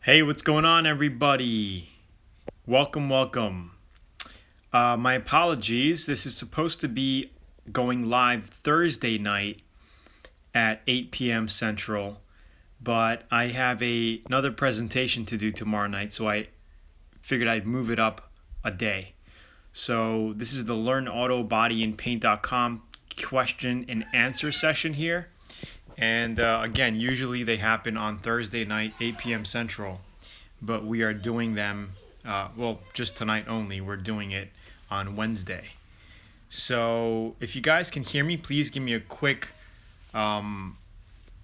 Hey, what's going on, everybody? Welcome. My apologies. This is supposed to be going live Thursday night at 8 p.m. Central, but I have another presentation to do tomorrow night, so I figured I'd move it up a day. So this is the LearnAutoBodyAndPaint.com question and answer session here. And again, usually they happen on Thursday night, 8 p.m. Central, but we are doing them, just tonight only. We're doing it on Wednesday. So if you guys can hear me, please give me a quick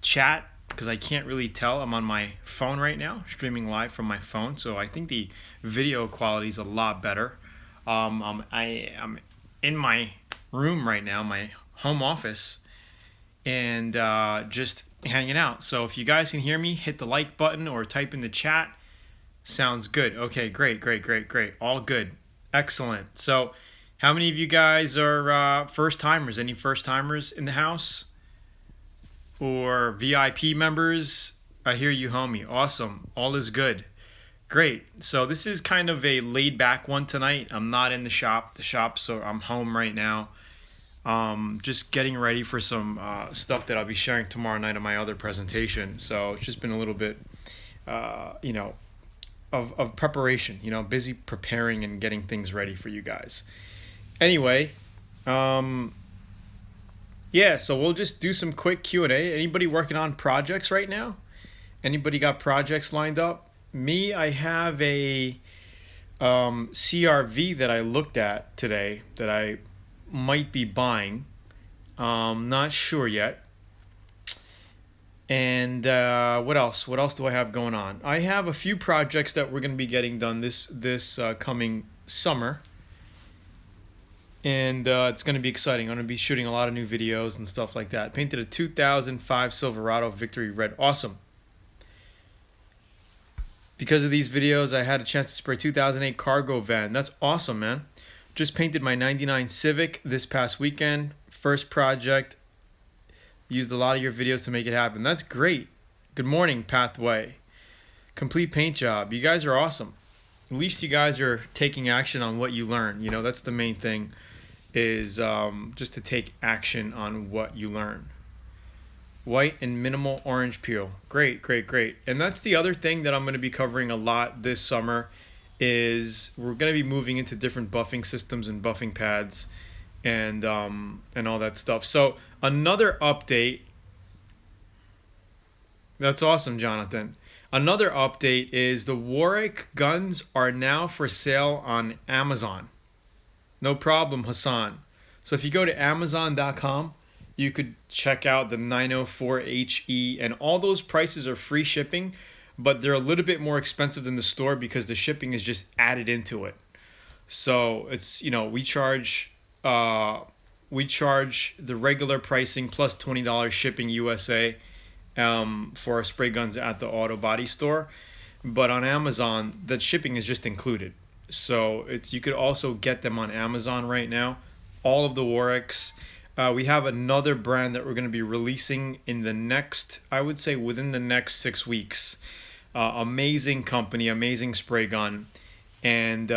chat, because I can't really tell. I'm on my phone right now, streaming live from my phone, so I think the video quality is a lot better. I'm in my room right now, my home office, and just hanging out. So if you guys can hear me, hit the like button or type in the chat. Sounds good. Okay, great. All good. Excellent. So how many of you guys are first timers? Any first timers in the house? Or VIP members? I hear you, homie. Awesome. All is good. Great. So this is kind of a laid back one tonight. I'm not in the shop, so I'm home right now. Just getting ready for some stuff that I'll be sharing tomorrow night on my other presentation. So it's just been a little bit, of preparation, busy preparing and getting things ready for you guys. Anyway, so we'll just do some quick Q&A. Anybody working on projects right now? Anybody got projects lined up? Me, I have a CRV that I looked at today that I might be buying. Not sure yet. And what else? What else do I have going on? I have a few projects that we're going to be getting done this coming summer. And it's going to be exciting. I'm going to be shooting a lot of new videos and stuff like that. Painted a 2005 Silverado Victory Red. Awesome. Because of these videos, I had a chance to spray 2008 cargo van. That's awesome, man. Just painted my 99 Civic this past weekend. First project. Used a lot of your videos to make it happen. That's great. Good morning, Pathway. Complete paint job. You guys are awesome. At least you guys are taking action on what you learn. That's the main thing, is just to take action on what you learn. White and minimal orange peel. Great. And that's the other thing that I'm going to be covering a lot this summer, is we're going to be moving into different buffing systems and buffing pads and all that stuff. So another update. That's awesome, Jonathan. Another update is the Warwick guns are now for sale on Amazon. No problem, Hassan. So if you go to Amazon.com, you could check out the 904HE, and all those prices are free shipping, but they're a little bit more expensive than the store because the shipping is just added into it. So it's, we charge the regular pricing plus $20 shipping USA for our spray guns at the auto body store, but on Amazon that shipping is just included. So you could also get them on Amazon right now. All of the Warwicks. We have another brand that we're going to be releasing in the next, I would say within the next 6 weeks. Amazing company, amazing spray gun, and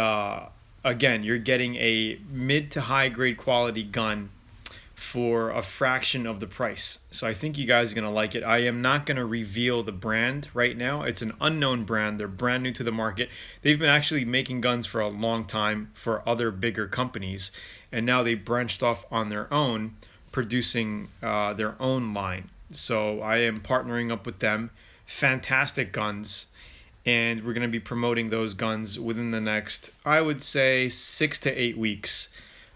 again, you're getting a mid to high grade quality gun for a fraction of the price. So I think you guys are going to like it. I am not going to reveal the brand right now. It's an unknown brand. They're brand new to the market. They've been actually making guns for a long time for other bigger companies, and now they branched off on their own, producing their own line. So I am partnering up with them. Fantastic guns. And we're going to be promoting those guns within the next, I would say, 6 to 8 weeks.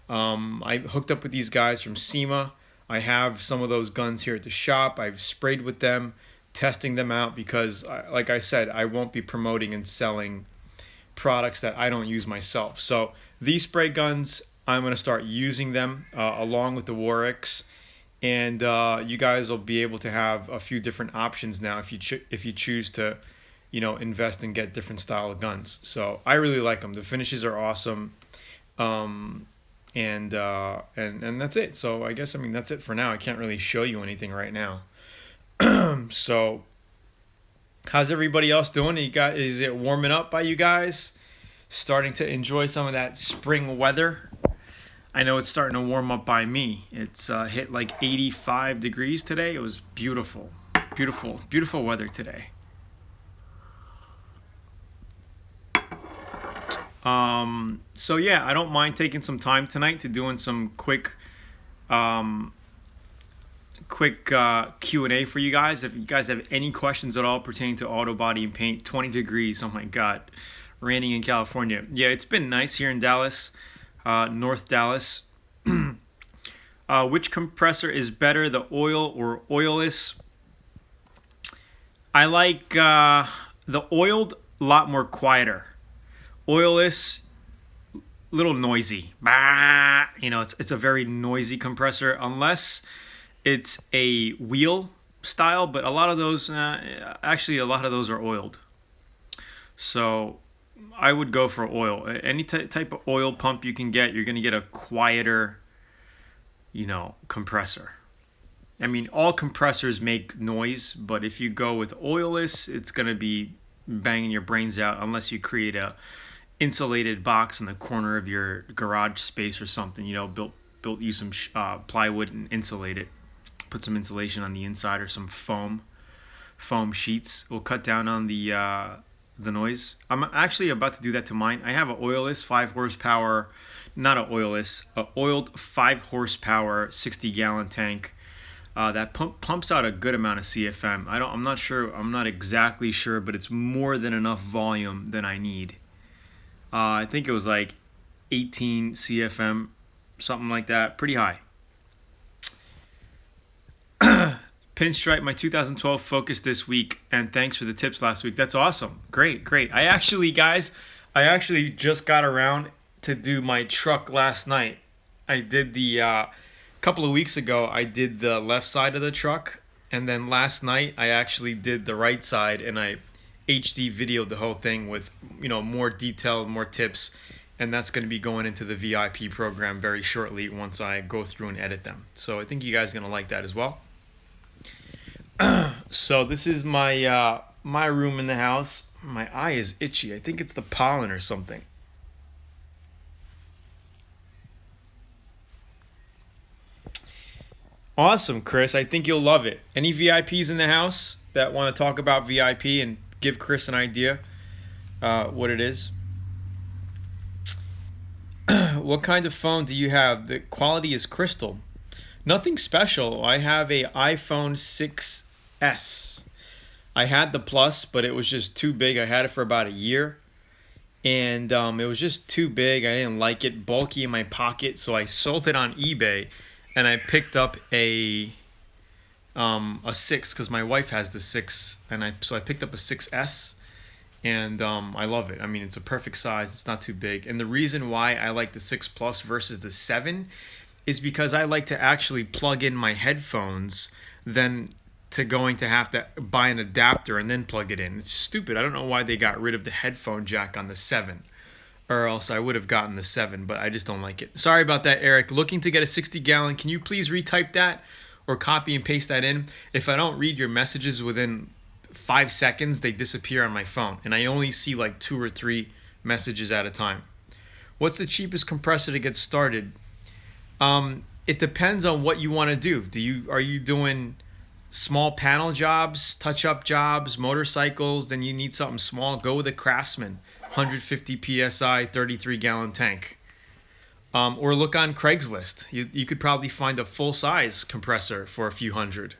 I hooked up with these guys from SEMA. I have some of those guns here at the shop. I've sprayed with them, testing them out, because, like I said, I won't be promoting and selling products that I don't use myself. So these spray guns, I'm going to start using them along with the Warwicks. And you guys will be able to have a few different options now if you choose to invest and get different style of guns. So I really like them. The finishes are awesome. And that's it. So I guess, that's it for now. I can't really show you anything right now. So How's everybody else doing? Is it warming up by you guys? Starting to enjoy some of that spring weather? I know it's starting to warm up by me. It's hit like 85 degrees today. It was beautiful. Beautiful, beautiful weather today. So yeah, I don't mind taking some time tonight to doing some quick Q&A for you guys. If you guys have any questions at all pertaining to auto body and paint, 20 degrees, oh my god, raining in California. Yeah, it's been nice here in Dallas, North Dallas. Which compressor is better, the oil or oilless? I like the oiled, a lot more quieter. Oilless, little noisy. Bah! You know, it's a very noisy compressor, unless it's a wheel style, but a lot of those, actually a lot of those are oiled. So I would go for oil. Any type of oil pump you can get, you're going to get a quieter, compressor. I mean, all compressors make noise, but if you go with oilless, it's going to be banging your brains out unless you create a insulated box in the corner of your garage space or something. Use some plywood and insulate it. Put some insulation on the inside or some foam sheets. Will cut down on the noise. I'm actually about to do that to mine. I have an oilless 5 horsepower, not an oilless, an oiled 5 horsepower 60-gallon tank that pumps out a good amount of CFM. I'm not sure. I'm not exactly sure, but it's more than enough volume than I need. I think it was like 18 CFM, something like that. Pretty high. Pinstripe my 2012 Focus this week, and thanks for the tips last week. That's awesome. Great. I actually just got around to do my truck last night. I did the couple of weeks ago, I did the left side of the truck, and then last night I actually did the right side, and I HD videoed the whole thing with more detail, more tips, and that's going to be going into the VIP program very shortly once I go through and edit them. So I think you guys are going to like that as well. So this is my my room in the house. My eye is itchy. I think it's the pollen or something. Awesome, Chris. I think you'll love it. Any VIPs in the house that want to talk about VIP and give Chris an idea what it is? What kind of phone do you have? The quality is crystal. Nothing special. I have a iPhone 6S. I had the Plus, but it was just too big. I had it for about a year, and it was just too big. I didn't like it, bulky in my pocket, so I sold it on eBay, and I picked up a 6 because my wife has the 6, and so I picked up a 6S, and I love it. I mean, it's a perfect size. It's not too big, and the reason why I like the 6 Plus versus the 7 is because I like to actually plug in my headphones than to going to have to buy an adapter and then plug it in. It's stupid. I don't know why they got rid of the headphone jack on the 7, or else I would have gotten the 7, but I just don't like it. Sorry about that, Eric. Looking to get a 60-gallon. Can you please retype that or copy and paste that in? If I don't read your messages within 5 seconds, they disappear on my phone, and I only see like 2 or 3 messages at a time. What's the cheapest compressor to get started? It depends on what you want to do. Are you doing small panel jobs, touch-up jobs, motorcycles? Then you need something small. Go with a Craftsman, 150 psi, 33-gallon tank. Or look on Craigslist. You could probably find a full-size compressor for a few hundred.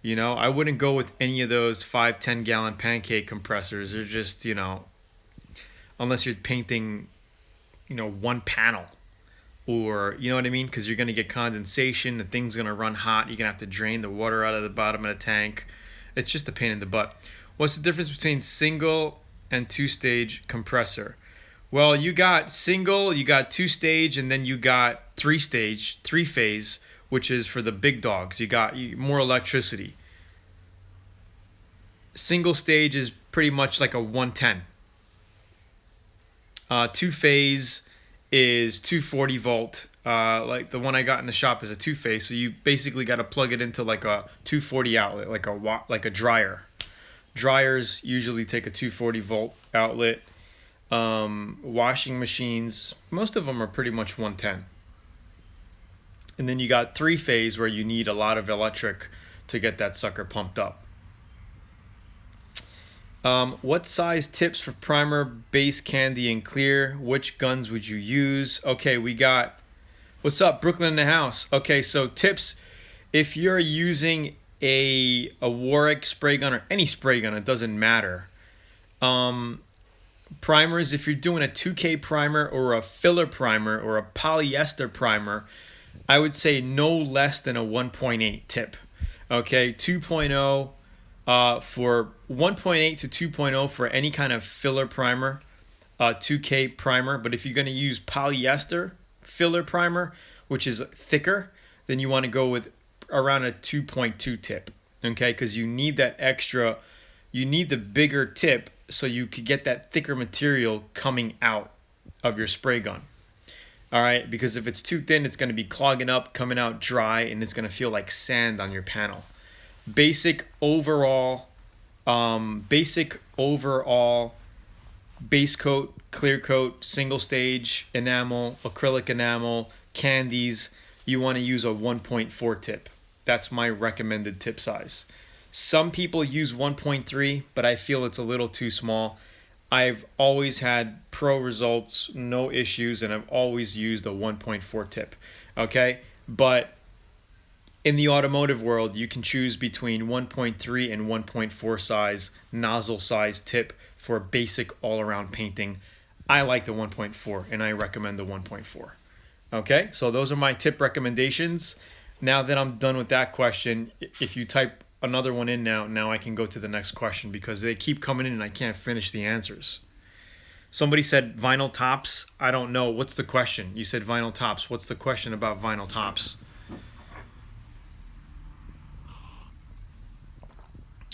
I wouldn't go with any of those 5, 10-gallon pancake compressors. They're just, unless you're painting, one panel. Or, you know what I mean? Because you're going to get condensation. The thing's going to run hot. You're going to have to drain the water out of the bottom of the tank. It's just a pain in the butt. What's the difference between single and 2-stage compressor? Well, you got single, you got 2-stage, and then you got 3-stage, 3-phase, which is for the big dogs. You got more electricity. Single stage is pretty much like a 110. 2-phase is 240 volt. Like the one I got in the shop is a 2-phase, so you basically got to plug it into like a 240 outlet, like a dryer. Dryers usually take a 240 volt outlet. Washing machines, most of them are pretty much 110. And then you got 3-phase where you need a lot of electric to get that sucker pumped up. What size tips for primer, base, candy, and clear? Which guns would you use? Okay, we got, what's up, Brooklyn in the house? Okay, so tips, if you're using a Warwick spray gun or any spray gun, it doesn't matter. Primers, if you're doing a 2K primer or a filler primer or a polyester primer, I would say no less than a 1.8 tip. Okay, 2.0 for 1.8 to 2.0 for any kind of filler primer, 2K primer. But if you're going to use polyester filler primer, which is thicker, then you want to go with around a 2.2 tip. Okay, because you need that extra, you need the bigger tip so you could get that thicker material coming out of your spray gun. All right, because if it's too thin, it's going to be clogging up, coming out dry, and it's going to feel like sand on your panel. Basic overall, base coat, clear coat, single stage, enamel, acrylic enamel, candies, you want to use a 1.4 tip. That's my recommended tip size. Some people use 1.3, but I feel it's a little too small. I've always had pro results, no issues, and I've always used a 1.4 tip. Okay, but in the automotive world, you can choose between 1.3 and 1.4 size nozzle size tip for basic all-around painting. I like the 1.4 and I recommend the 1.4. Okay, so those are my tip recommendations. Now that I'm done with that question, if you type another one in now I can go to the next question because they keep coming in and I can't finish the answers. Somebody said vinyl tops. I don't know. What's the question? You said vinyl tops. What's the question about vinyl tops?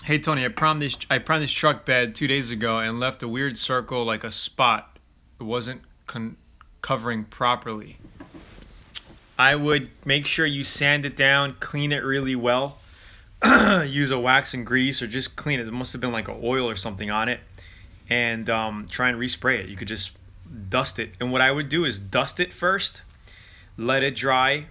Hey Tony, I primed this truck bed 2 days ago and left a weird circle like a spot. It wasn't covering properly. I would make sure you sand it down, clean it really well. Use a wax and grease or just clean it. It must have been like an oil or something on it. And try and respray it. You could just dust it. And what I would do is dust it first, let it dry,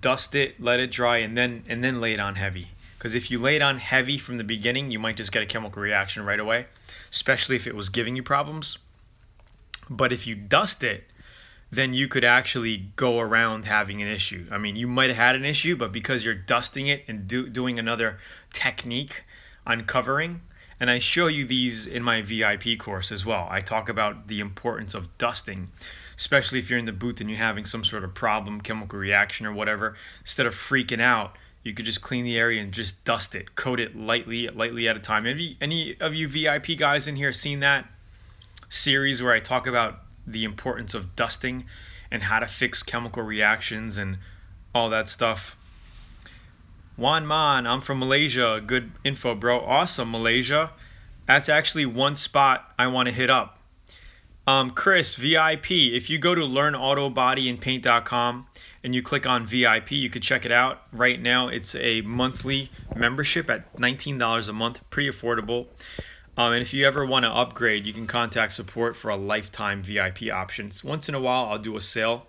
dust it, let it dry, and then lay it on heavy. Because if you lay it on heavy from the beginning, you might just get a chemical reaction right away, especially if it was giving you problems. But if you dust it, then you could actually go around having an issue. I mean, you might have had an issue, but because you're dusting it and doing another technique on covering, and I show you these in my VIP course as well. I talk about the importance of dusting, especially if you're in the booth and you're having some sort of problem, chemical reaction or whatever. Instead of freaking out, you could just clean the area and just dust it, coat it lightly at a time. Have any of you VIP guys in here seen that series where I talk about the importance of dusting and how to fix chemical reactions and all that stuff? Juan Man, I'm from Malaysia. Good info, bro. Awesome, Malaysia. That's actually one spot I want to hit up. Chris, VIP, if you go to LearnAutoBodyAndPaint.com and you click on VIP, you can check it out. Right now, it's a monthly membership at $19 a month, pretty affordable. And if you ever want to upgrade, you can contact support for a lifetime VIP options. Once in a while, I'll do a sale.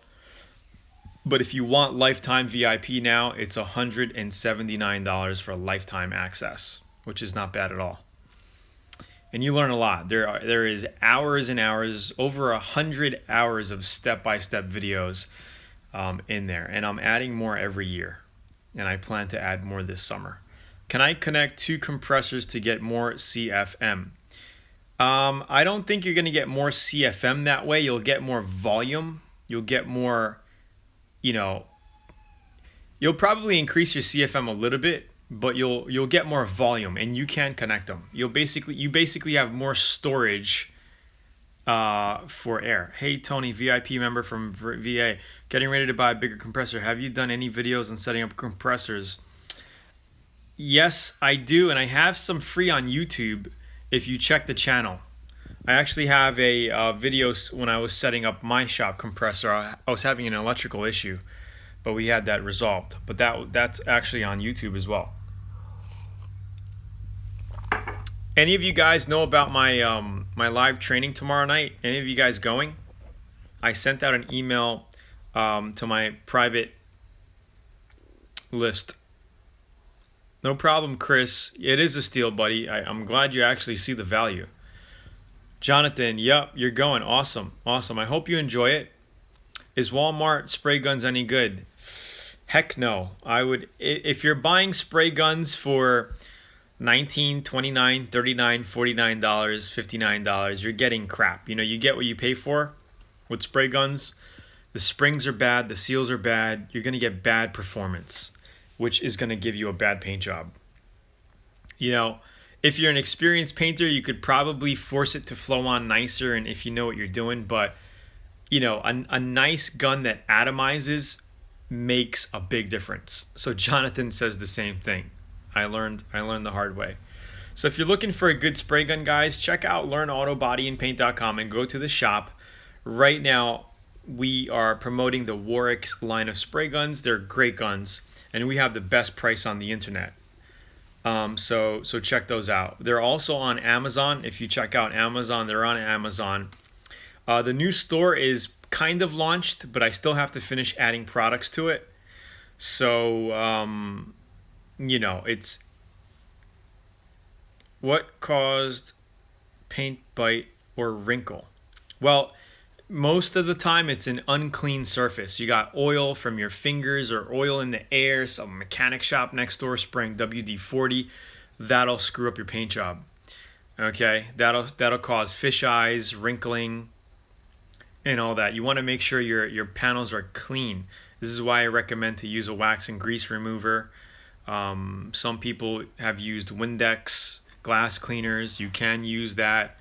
But if you want lifetime VIP now, it's $179 for lifetime access, which is not bad at all. And you learn a lot. There is hours and hours, over 100 hours of step-by-step videos in there. And I'm adding more every year. And I plan to add more this summer. Can I connect two compressors to get more CFM? I don't think you're going to get more CFM that way. You'll get more volume. You'll get more, you'll probably increase your CFM a little bit, but you'll get more volume, and you can connect them. You basically have more storage for air. Hey Tony, VIP member from VA, getting ready to buy a bigger compressor. Have you done any videos on setting up compressors? Yes, I do, and I have some free on YouTube if you check the channel. I actually have a video when I was setting up my shop compressor. I was having an electrical issue, but we had that resolved. But that's actually on YouTube as well. Any of you guys know about my my live training tomorrow night? Any of you guys going? I sent out an email to my private list. No problem, Chris. It is a steal, buddy. I'm glad you actually see the value. Jonathan, yep, you're going. Awesome. Awesome. I hope you enjoy it. Is Walmart spray guns any good? Heck no. I would, if you're buying spray guns for $19, $29, $39, $49, $59, you're getting crap. You know, you get what you pay for with spray guns. The springs are bad, the seals are bad. You're going to get bad performance, which is going to give you a bad paint job. You know, if you're an experienced painter, you could probably force it to flow on nicer, and if you know what you're doing, but you know, a nice gun that atomizes makes a big difference. So Jonathan says the same thing. I learned the hard way. So if you're looking for a good spray gun, guys, check out LearnAutoBodyAndPaint.com and go to the shop. Right now, we are promoting the Warwick's line of spray guns. They're great guns, and we have the best price on the internet. So check those out. They're also on Amazon. If you check out Amazon, they're on Amazon. The new store is kind of launched, but I still have to finish adding products to it. So, you know, it's what caused paint bite or wrinkle. Well, most of the time it's an unclean surface. You got oil from your fingers or oil in the air, some mechanic shop next door spraying WD-40. That'll screw up your paint job. Okay, that'll cause fish eyes, wrinkling, and all that. You want to make sure your panels are clean. This is why I recommend to use a wax and grease remover. Some people have used Windex glass cleaners. You can use that,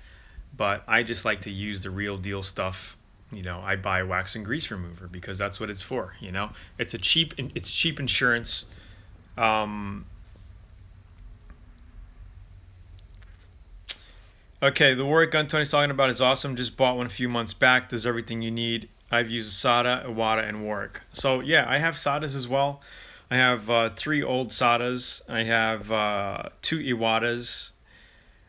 but I just like to use the real deal stuff. You know, I buy wax and grease remover because that's what it's for. You know, it's cheap insurance. Okay, the Warwick gun Tony's talking about is awesome. Just bought one a few months back. Does everything you need. I've used SATA, Iwata, and Warwick. So yeah, I have SATAs as well. I have 3 old SATAs. I have 2 Iwatas.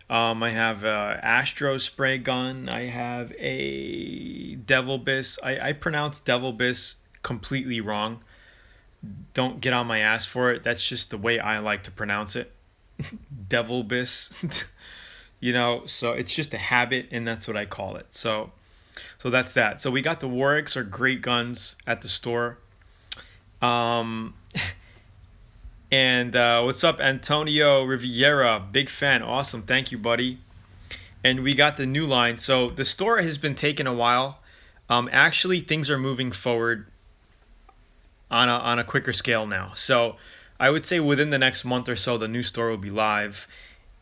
I have a Astro spray gun. I have a Devil Biss. I pronounce Devil Biss completely wrong. Don't get on my ass for it. That's just the way I like to pronounce it. Devil Biss. You know, so it's just a habit, and that's what I call it. So that's that. So we got the Warwicks, are great guns at the store. And what's up, Antonio Riviera? Big fan. Awesome. Thank you, buddy. And we got the new line. So the store has been taking a while. Actually, things are moving forward on a quicker scale now. So I would say within the next month or so, the new store will be live,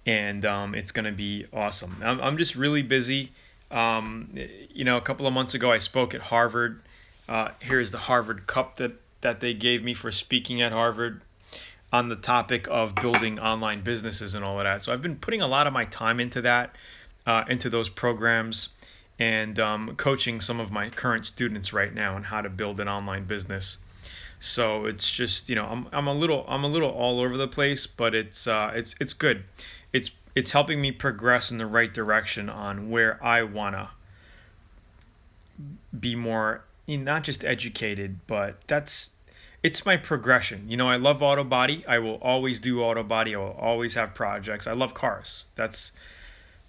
and it's going to be awesome. I'm just really busy. You know, a couple of months ago, I spoke at Harvard. Here's the Harvard Cup that they gave me for speaking at Harvard on the topic of building online businesses and all of that. So I've been putting a lot of my time into that, into those programs, and coaching some of my current students right now on how to build an online business. So it's just, you know, I'm a little all over the place, but it's good. It's helping me progress in the right direction on where I wanna be more, not just educated, but it's my progression. You know, I love auto body. I will always do auto body. I will always have projects. I love cars. That's,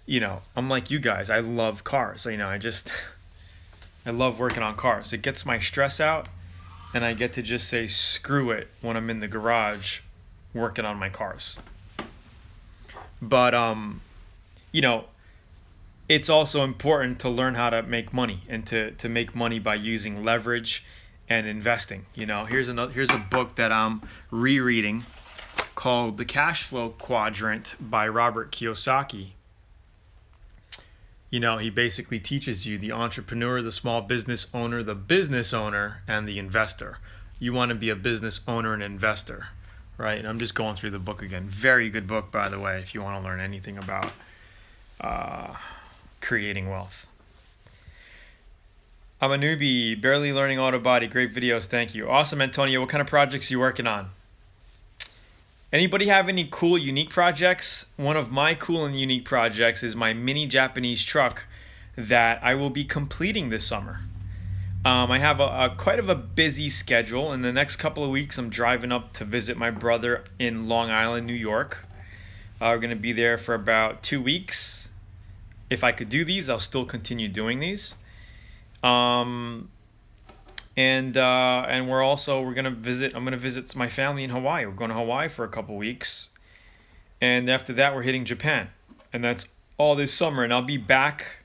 you know, I'm like you guys. I love cars. You know, I love working on cars. It gets my stress out, and I get to just say screw it when I'm in the garage working on my cars. But you know, it's also important to learn how to make money, and to make money by using leverage and investing. You know, here's a book that I'm rereading called The Cash Flow Quadrant by Robert Kiyosaki. You know, he basically teaches you the entrepreneur, the small business owner, the business owner, and the investor. You want to be a business owner and investor, right? And I'm just going through the book again. Very good book, by the way, if you want to learn anything about creating wealth. I'm a newbie, barely learning auto body. Great videos, thank you. Awesome, Antonio. What kind of projects are you working on? Anybody have any cool, unique projects? One of my cool and unique projects is my mini Japanese truck that I will be completing this summer. I have a quite of a busy schedule. In the next couple of weeks, I'm driving up to visit my brother in Long Island, New York. We're going to be there for about 2 weeks. If I could do these, I'll still continue doing these. And we're gonna visit. I'm gonna visit my family in Hawaii. We're going to Hawaii for a couple weeks, and after that, we're hitting Japan, and that's all this summer. And I'll be back.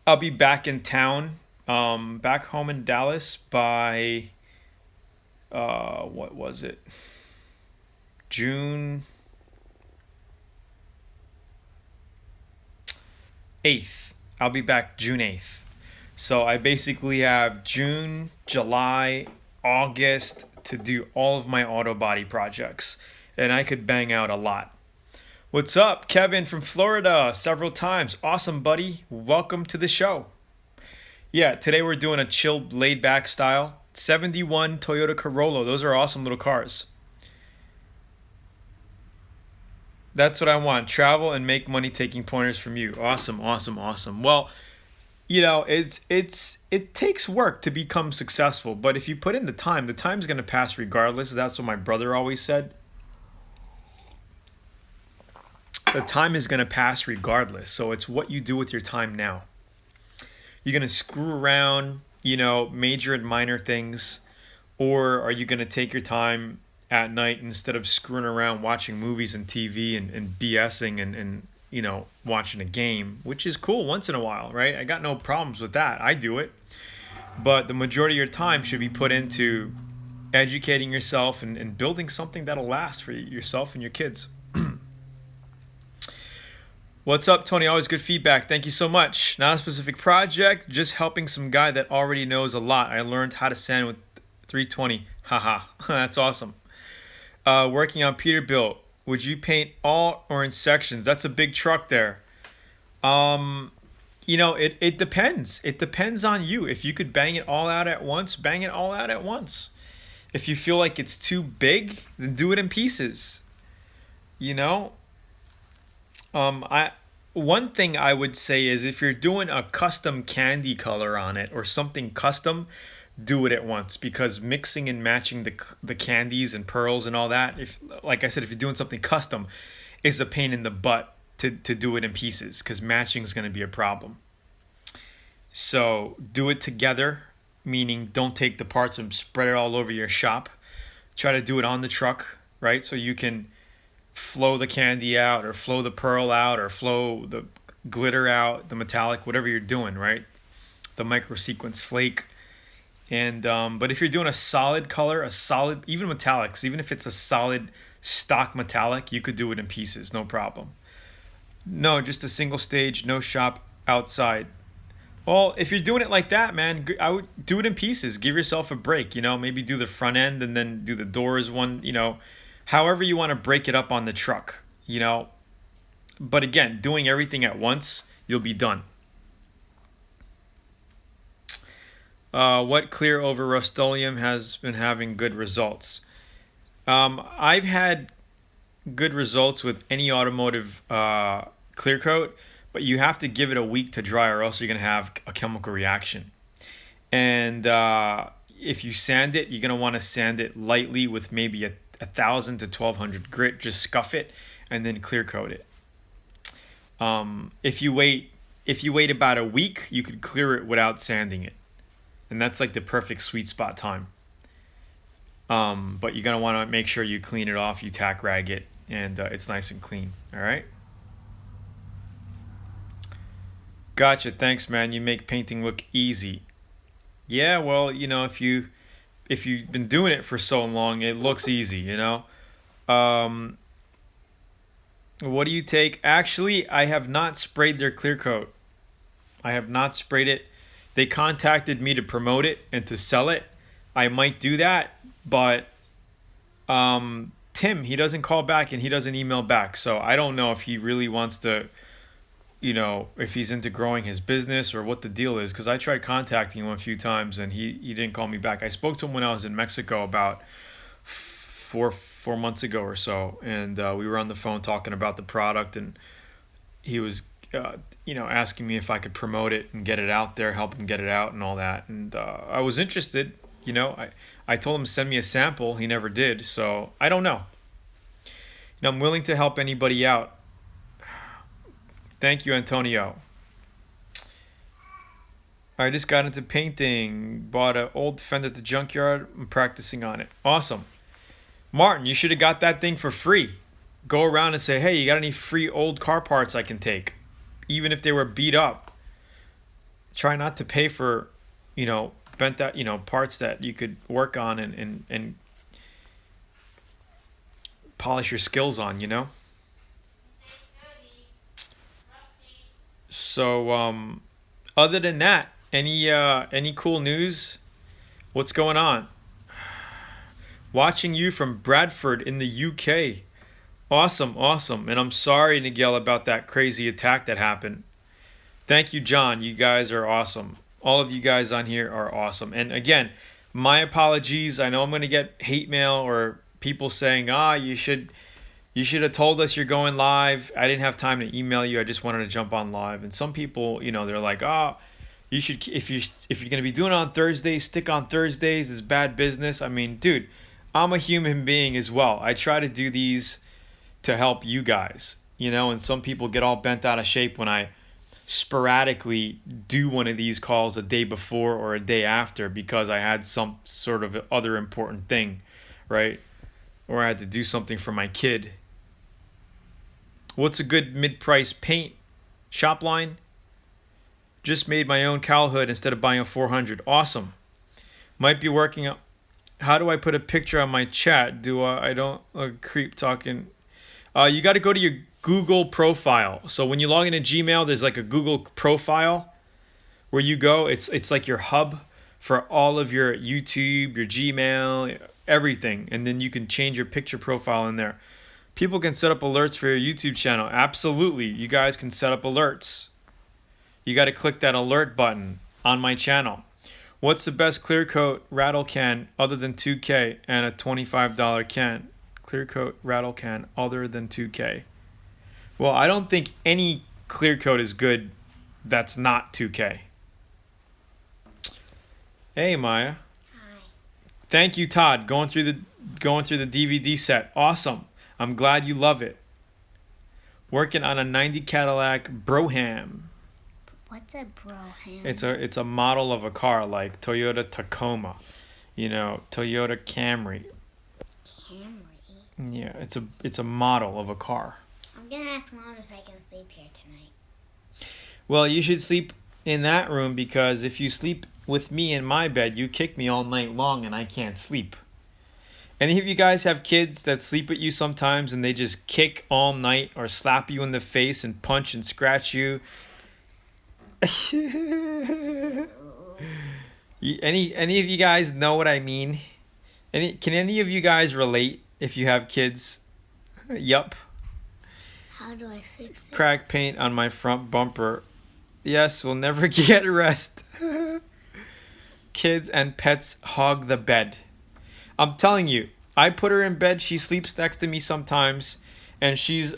I'll be back in town, back home in Dallas by what was it? June 8th. I'll be back June 8th. So I basically have June, July, August to do all of my auto body projects. And I could bang out a lot. What's up, Kevin from Florida? Several times. Awesome, buddy. Welcome to the show. Yeah, today we're doing a chilled, laid back style. 71 Toyota Corolla. Those are awesome little cars. That's what I want. Travel and make money taking pointers from you. Awesome, awesome, awesome. Well, it takes work to become successful, but if you put in the time's going to pass regardless. That's what my brother always said. The time is going to pass regardless. So it's what you do with your time now. You're going to screw around, major and minor things, or are you going to take your time at night instead of screwing around watching movies and TV and BSing and watching a game, which is cool once in a while, right? I got no problems with that. I do it. But the majority of your time should be put into educating yourself and building something that'll last for yourself and your kids. What's up, Tony? Always good feedback. Thank you so much. Not a specific project, just helping some guy that already knows a lot. I learned how to sand with 320. Haha. That's awesome. Working on Peterbilt. Would you paint all or in sections? That's a big truck there. It depends. It depends on you. If you could bang it all out at once, bang it all out at once. If you feel like it's too big, then do it in pieces. One thing I would say is if you're doing a custom candy color on it or something custom, do it at once, because mixing and matching the candies and pearls and all that, like I said, if you're doing something custom, is a pain in the butt to do it in pieces, because matching is going to be a problem. So do it together, meaning don't take the parts and spread it all over your shop. Try to do it on the truck, right? So you can flow the candy out or flow the pearl out or flow the glitter out, the metallic, whatever you're doing, right? The micro sequence flake. And but if you're doing a solid color, even metallics, even if it's a solid stock metallic, you could do it in pieces, no problem. No, just a single stage, no shop outside. Well, if you're doing it like that, man, I would do it in pieces. Give yourself a break, maybe do the front end and then do the doors one, however you want to break it up on the truck, But again, doing everything at once, you'll be done. What clear over Rust-Oleum has been having good results? I've had good results with any automotive clear coat, but you have to give it a week to dry or else you're going to have a chemical reaction. And if you sand it, you're going to want to sand it lightly with maybe a 1,000 to 1,200 grit. Just scuff it and then clear coat it. If you wait about a week, you could clear it without sanding it. And that's like the perfect sweet spot time. But you're going to want to make sure you clean it off, you tack rag it, and it's nice and clean. All right? Gotcha. Thanks, man. You make painting look easy. Yeah, well, if you've been doing it for so long, it looks easy, What do you take? Actually, I have not sprayed their clear coat. I have not sprayed it. They contacted me to promote it and to sell it. I might do that, but Tim, he doesn't call back and he doesn't email back. So I don't know if he really wants to, if he's into growing his business or what the deal is. Because I tried contacting him a few times and he didn't call me back. I spoke to him when I was in Mexico about four 4 months ago or so, and we were on the phone talking about the product, and he was, asking me if I could promote it and get it out there, help him get it out and all that. And I was interested. I told him to send me a sample. He never did, so I don't know. I'm willing to help anybody out. Thank you, Antonio. I just got into painting. Bought an old Fender at the junkyard. I'm practicing on it. Awesome. Martin, you should have got that thing for free. Go around and say, hey, you got any free old car parts I can take? Even if they were beat up. Try not to pay for, bent out, parts that you could work on and polish your skills on, So, other than that, any cool news? What's going on? Watching you from Bradford in the UK. Awesome. And I'm sorry, Nigel, about that crazy attack that happened. Thank you, John. You guys are awesome. All of you guys on here are awesome. And again, my apologies. I know I'm going to get hate mail or people saying, you should have told us you're going live. I didn't have time to email you. I just wanted to jump on live. And some people, they're like, you should, if you're going to be doing it on Thursdays, stick on Thursdays. It's bad business. I mean, dude, I'm a human being as well. I try to do these to help you guys, and some people get all bent out of shape when I sporadically do one of these calls a day before or a day after because I had some sort of other important thing, right? Or I had to do something for my kid. What's a good mid-price paint shop line? Just made my own cowl hood instead of buying a 400. Awesome. Might be working out. How do I put a picture on my chat? I don't creep talking. You got to go to your Google profile. So when you log into Gmail, there's like a Google profile where you go. It's like your hub for all of your YouTube, your Gmail, everything. And then you can change your picture profile in there. People can set up alerts for your YouTube channel. Absolutely. You guys can set up alerts. You got to click that alert button on my channel. What's the best clear coat rattle can other than 2K and a $25 can? Clear coat rattle can other than 2K. Well, I don't think any clear coat is good that's not 2K. Hey, Maya. Hi. Thank you, Todd. Going through the DVD set. Awesome. I'm glad you love it. Working on a 90 Cadillac Brougham. What's a Brougham? It's a model of a car like Toyota Tacoma, Toyota Camry. Camry? Yeah, it's a model of a car. I'm gonna ask Mom if I can sleep here tonight. Well, you should sleep in that room because if you sleep with me in my bed, you kick me all night long and I can't sleep. Any of you guys have kids that sleep with you sometimes and they just kick all night or slap you in the face and punch and scratch you? Any of you guys know what I mean? Can any of you guys relate if you have kids? Yup. How do I fix it? Crack paint on my front bumper. Yes, we'll never get rest. Kids and pets hog the bed. I'm telling you, I put her in bed. She sleeps next to me sometimes, and she's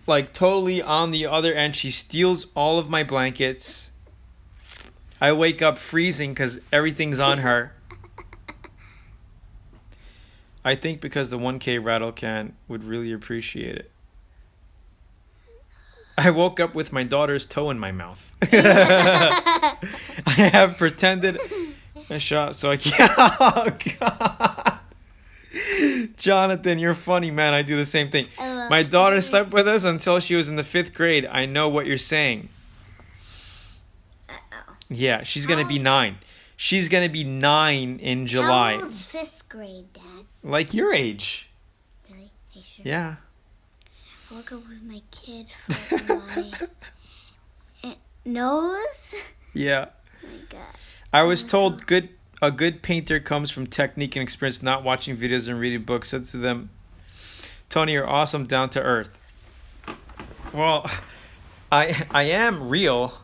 like totally on the other end. She steals all of my blankets. I wake up freezing because everything's on her. I think because the 1K rattle can would really appreciate it. I woke up with my daughter's toe in my mouth. I have pretended a shot so I can't. Oh, God. Jonathan, you're funny, man. I do the same thing. My daughter slept with us until she was in the 5th grade. I know what you're saying. Uh-oh. Yeah, she's going to be 9. She's going to be 9 in July. How old's 5th grade, Dad? Like your age. Really? Are you sure? Yeah. I woke up with my kid for my nose. Yeah. Oh my God. I was told a good painter comes from technique and experience, not watching videos and reading books. Said to them, Tony, you're awesome, down to earth. Well, I am real.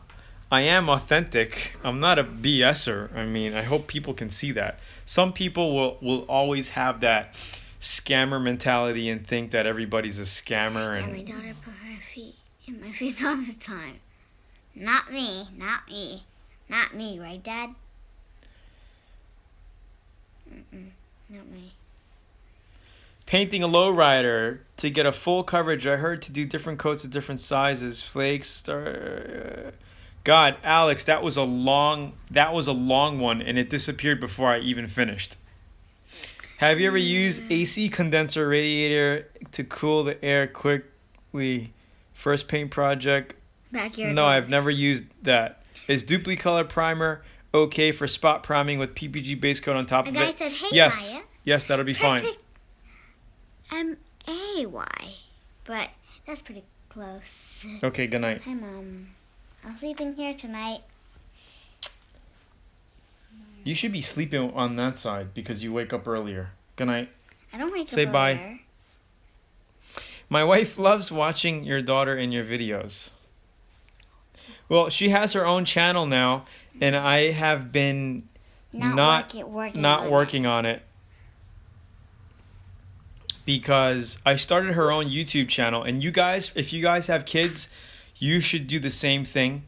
I am authentic. I'm not a BSer. I mean, I hope people can see that. Some people will always have that scammer mentality and think that everybody's a scammer. And my daughter put her feet in my face all the time. Not me, not me, not me, right, Dad? Not me. Painting a lowrider to get a full coverage. I heard to do different coats of different sizes, flakes. God, Alex, that was a long one, and it disappeared before I even finished. Have you ever used AC condenser radiator to cool the air quickly? First paint project. Backyard. No, I've never used that. Is Duplicolor primer okay for spot priming with PPG base coat on top of it? The guy said, "Hey, yes. Maya." Yes, that'll be fine. M-A-Y. But that's pretty close. Okay, good night. Hi, Mom. I'm sleeping here tonight. You should be sleeping on that side because you wake up earlier. Good night. I don't wake Say up bye. earlier. My wife loves watching your daughter in your videos. Well, she has her own channel now, and I have been not working on it because I started her own YouTube channel. And you guys, if you guys have kids, you should do the same thing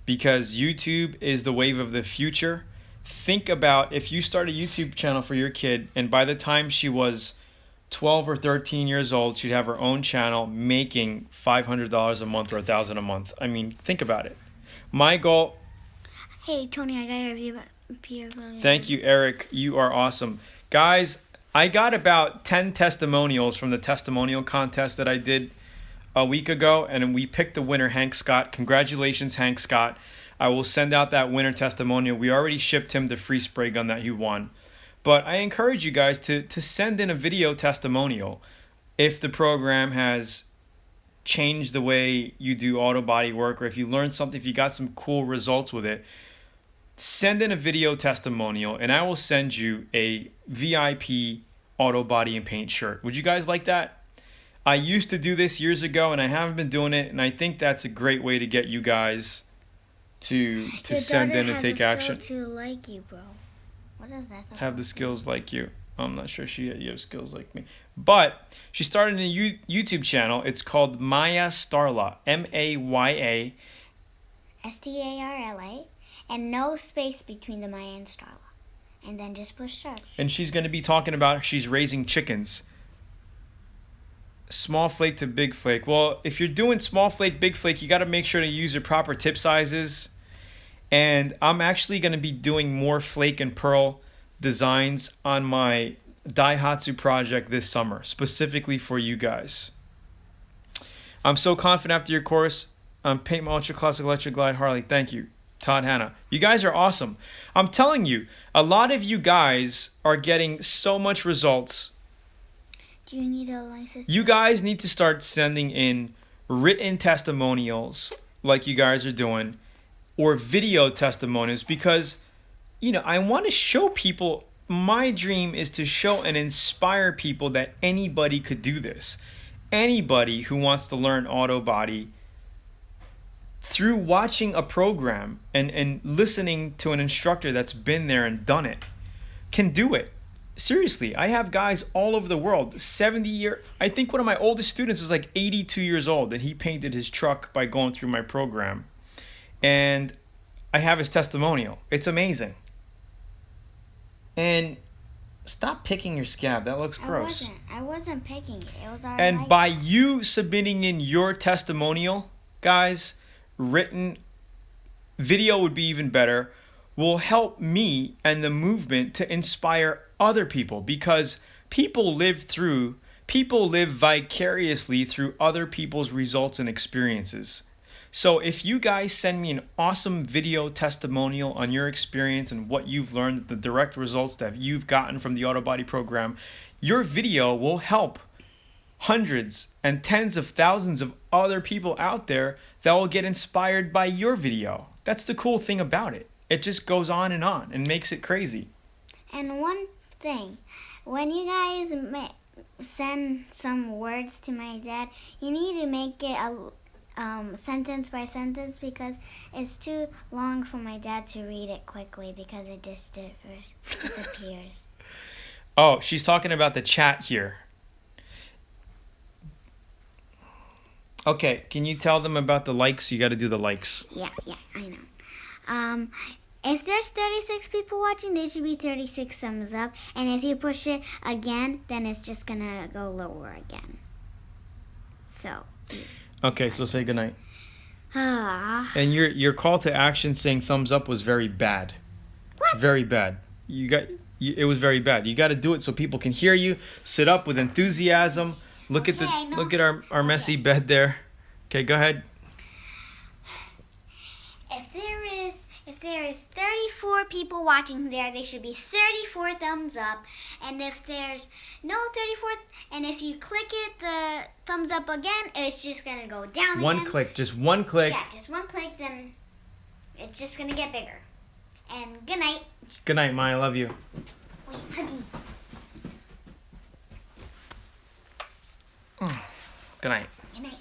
because YouTube is the wave of the future. Think about if you start a YouTube channel for your kid, and by the time she was 12 or 13 years old, she'd have her own channel making $500 a month or $1,000 a month. I mean, think about it. My goal. Hey, Tony, I got your review about Thank you, Eric. You are awesome. Guys, I got about 10 testimonials from the testimonial contest that I did a week ago, and we picked the winner, Hank Scott. Congratulations, Hank Scott. I will send out that winner testimonial. We already shipped him the free spray gun that he won. But I encourage you guys to send in a video testimonial if the program has changed the way you do auto body work, or if you learned something, if you got some cool results with it. Send in a video testimonial, and I will send you a VIP auto body and paint shirt. Would you guys like that? I used to do this years ago, and I haven't been doing it, and I think that's a great way to get you guys to send in and take action. To like you, bro. What is that? Have the skills like you. I'm not sure you have skills like me. But she started a YouTube channel. It's called Maya Starla. Maya. Starla. And no space between the Maya and Starla. And then just push search. And she's going to be talking about she's raising chickens. Small flake to big flake. Well, if you're doing small flake, big flake, you got to make sure to use your proper tip sizes. And I'm actually going to be doing more flake and pearl designs on my Daihatsu project this summer, specifically for you guys. I'm so confident after your course. Paint my Ultra Classic Electric Glide Harley. Thank you, Todd Hanna. You guys are awesome. I'm telling you, a lot of you guys are getting so much results. Do you need a license? You guys need to start sending in written testimonials like you guys are doing, or video testimonials, because I want to show people. My dream is to show and inspire people that anybody could do this. Anybody who wants to learn auto body through watching a program and listening to an instructor that's been there and done it can do it. Seriously, I have guys all over the world, 70-year. I think one of my oldest students was like 82 years old, and he painted his truck by going through my program. And I have his testimonial. It's amazing. And stop picking your scab. That looks gross. I wasn't picking it. It was already. And by you submitting in your testimonial, guys, written video would be even better, will help me and the movement to inspire other people, because people live vicariously through other people's results and experiences. So if you guys send me an awesome video testimonial on your experience and what you've learned, the direct results that you've gotten from the Auto Body program, your video will help hundreds and tens of thousands of other people out there that will get inspired by your video. That's the cool thing about it. It just goes on and makes it crazy. And one thing, when you guys send some words to my dad, you need to make it a sentence by sentence, because it's too long for my dad to read it quickly because it just disappears. Oh, she's talking about the chat here. Okay, can you tell them about the likes? You got to do the likes. Yeah, I know. If there's 36 people watching, there should be 36 thumbs up. And if you push it again, then it's just going to go lower again. So. Okay, so say goodnight. Ah. And your call to action saying thumbs up was very bad. What? Very bad. It was very bad. You got to do it so people can hear you. Sit up with enthusiasm. Look at our messy bed there. Okay, go ahead. If there is 34 people watching there should be 34 thumbs up. And if there's no 34, and if you click it, the thumbs up again, it's just going to go down again. One click, just one click. Yeah, just one click, then it's just going to get bigger. And good night. Good night, Ma. I love you. Wait, huggy. Good night. Good night.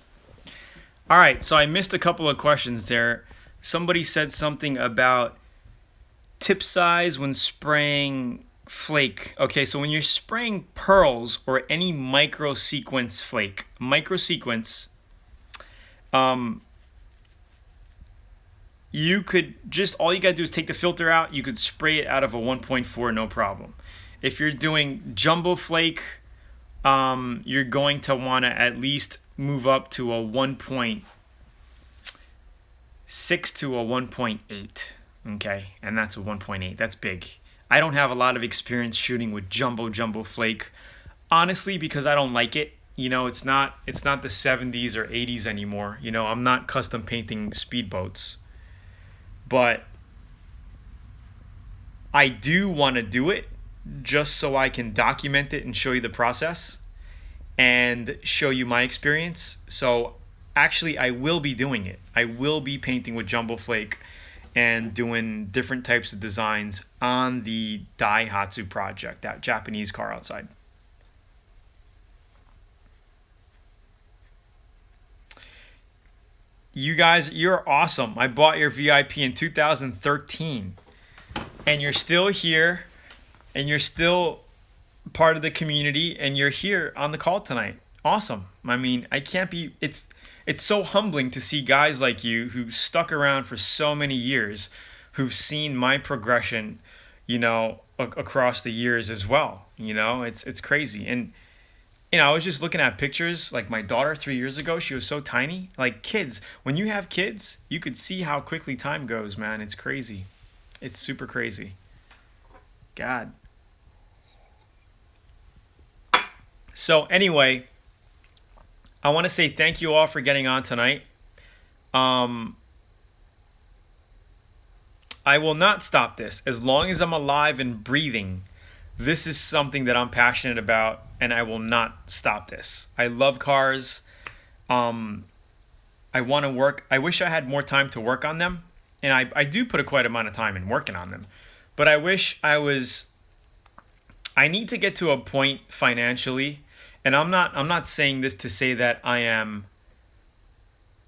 All right, so I missed a couple of questions there. Somebody said something about tip size when spraying flake. Okay, so when you're spraying pearls or any microsequence flake, you could just, all you gotta do is take the filter out. You could spray it out of a 1.4, no problem. If you're doing jumbo flake, you're going to want to at least move up to a 1.6 to a 1.8. Okay, and that's a 1.8. That's big. I don't have a lot of experience shooting with jumbo flake, honestly, because I don't like it. You know, it's not the 70s or 80s anymore. You know, I'm not custom painting speedboats, but I do want to do it just so I can document it and show you the process and show you my experience. So actually, I will be doing it. I will be painting with jumbo flake and doing different types of designs on the Daihatsu project, that Japanese car outside. You guys, you're awesome. I bought your VIP in 2013, and you're still here, and you're still part of the community, and you're here on the call tonight. Awesome. I mean, it's so humbling to see guys like you who stuck around for so many years, who've seen my progression, you know, across the years as well. You know, it's crazy. And, you know, I was just looking at pictures, like my daughter 3 years ago, she was so tiny. Like kids, when you have kids, you could see how quickly time goes, man. It's crazy. It's super crazy. God. So anyway, I want to say thank you all for getting on tonight. I will not stop this. As long as I'm alive and breathing, this is something that I'm passionate about, and I will not stop this. I love cars. I want to work. I wish I had more time to work on them, and I do put a quite amount of time in working on them. But I wish I need to get to a point financially. And I'm not saying this to say that I am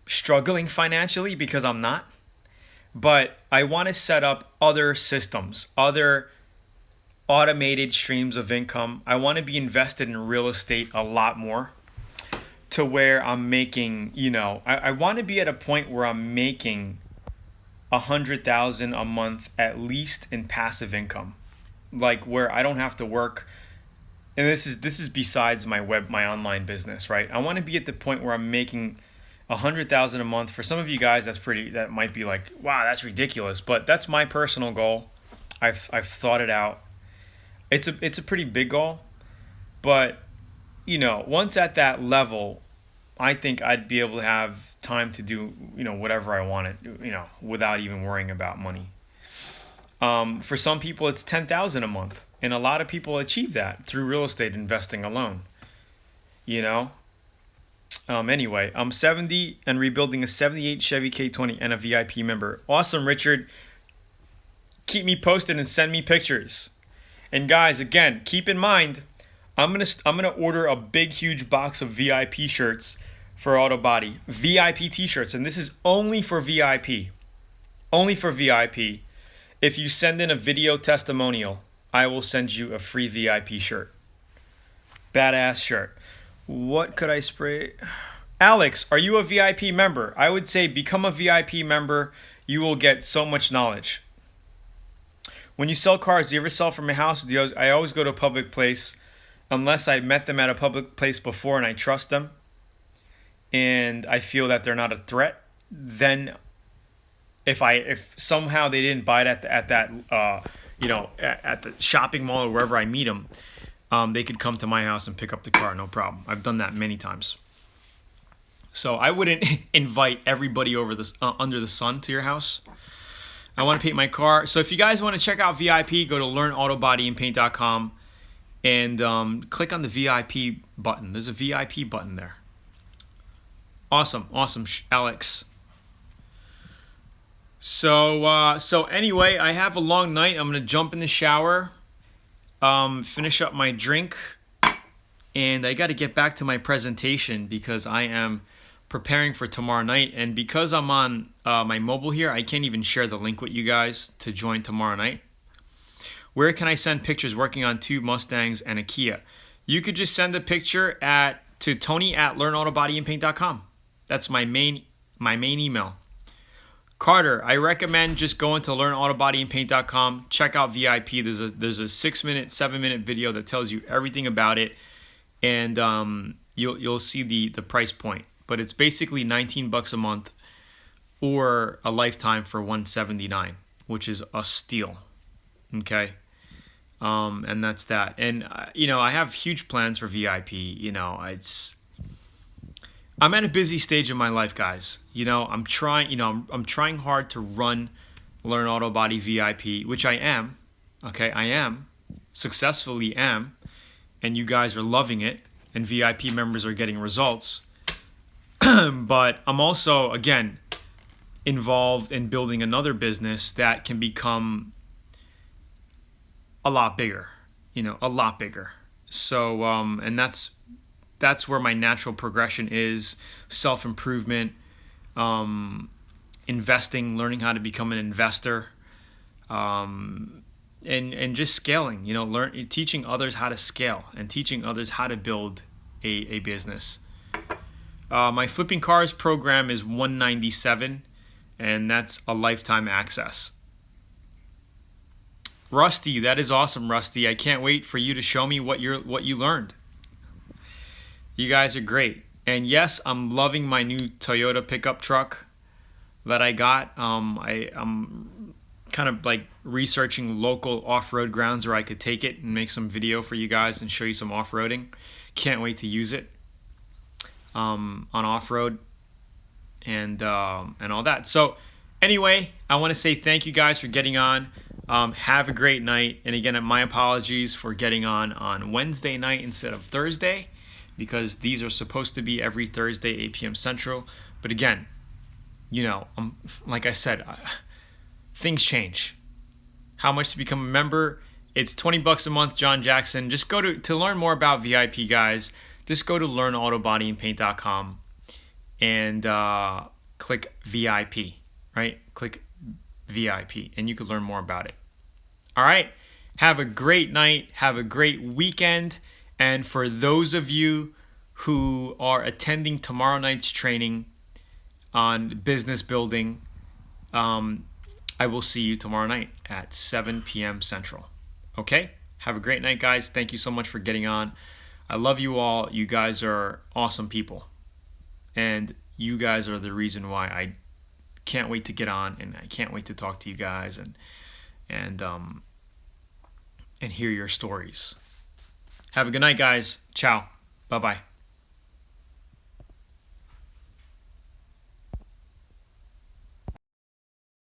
struggling financially, because I'm not. But I want to set up other systems, other automated streams of income. I want to be invested in real estate a lot more, to where I'm making, you know, I want to be at a point where I'm making $100,000 a month at least in passive income, like where I don't have to work. And this is besides my online business, right? I want to be at the point where I'm making $100,000 a month. For some of you guys, that might be like, wow, that's ridiculous. But that's my personal goal. I've thought it out. It's a pretty big goal, but you know, once at that level, I think I'd be able to have time to do, you know, whatever I wanted, you know, without even worrying about money. For some people, it's $10,000 a month. And a lot of people achieve that through real estate investing alone. You know? Anyway, I'm 70 and rebuilding a 78 Chevy K20 and a VIP member. Awesome, Richard. Keep me posted and send me pictures. And guys, again, keep in mind, I'm gonna order a big, huge box of VIP shirts for Autobody. VIP t-shirts, and this is only for VIP. Only for VIP. If you send in a video testimonial, I will send you a free VIP shirt. Badass shirt. What could I spray? Alex, are you a VIP member? I would say become a VIP member. You will get so much knowledge. When you sell cars, do you ever sell from your house? I always go to a public place unless I met them at a public place before and I trust them and I feel that they're not a threat. Then if somehow they didn't buy it at the shopping mall or wherever I meet them, they could come to my house and pick up the car, no problem. I've done that many times. So I wouldn't invite everybody over this under the sun to your house. I want to paint my car. So if you guys want to check out VIP, go to LearnAutoBodyAndPaint.com and click on the VIP button. There's a VIP button there. Awesome, Alex. So anyway, I have a long night. I'm gonna jump in the shower, finish up my drink, and I got to get back to my presentation because I am preparing for tomorrow night. And because I'm on my mobile here, I can't even share the link with you guys to join tomorrow night. Where can I send pictures working on 2 Mustangs and a Kia? You could just send a picture to Tony@LearnAutoBodyAndPaint.com. That's my main email. Carter, I recommend just going to LearnAutoBodyAndPaint.com. Check out VIP. There's a 6-minute, 7-minute video that tells you everything about it, and you'll see the price point. But it's basically $19 a month or a lifetime for $179, which is a steal. Okay, and that's that. And I have huge plans for VIP. I'm at a busy stage in my life, guys. I'm trying. I'm trying hard to run Learn Auto Body VIP, which I am. Okay, I am successfully am, and you guys are loving it, and VIP members are getting results. But I'm also, again, involved in building another business that can become a lot bigger. A lot bigger. So, and that's where my natural progression is: self-improvement, investing, learning how to become an investor, and just scaling. Teaching others how to scale and teaching others how to build a business. My flipping cars program is $197, and that's a lifetime access. Rusty, that is awesome, Rusty. I can't wait for you to show me what you learned. You guys are great. And yes, I'm loving my new Toyota pickup truck that I got. I'm kind of like researching local off-road grounds where I could take it and make some video for you guys and show you some off-roading. Can't wait to use it on off-road and all that. So anyway, I want to say thank you guys for getting on. Have a great night. And again, my apologies for getting on Wednesday night instead of Thursday, because these are supposed to be every Thursday, 8 p.m. Central. But again, like I said, things change. How much to become a member? It's $20 a month, John Jackson. Just go to learn more about VIP, guys. Just go to LearnAutoBodyAndPaint.com and click VIP, right? Click VIP, and you can learn more about it. All right. Have a great night. Have a great weekend. And for those of you who are attending tomorrow night's training on business building, I will see you tomorrow night at 7 p.m. Central. Okay? Have a great night, guys. Thank you so much for getting on. I love you all. You guys are awesome people. And you guys are the reason why I can't wait to get on, and I can't wait to talk to you guys and hear your stories. Have a good night, guys. Ciao. Bye-bye.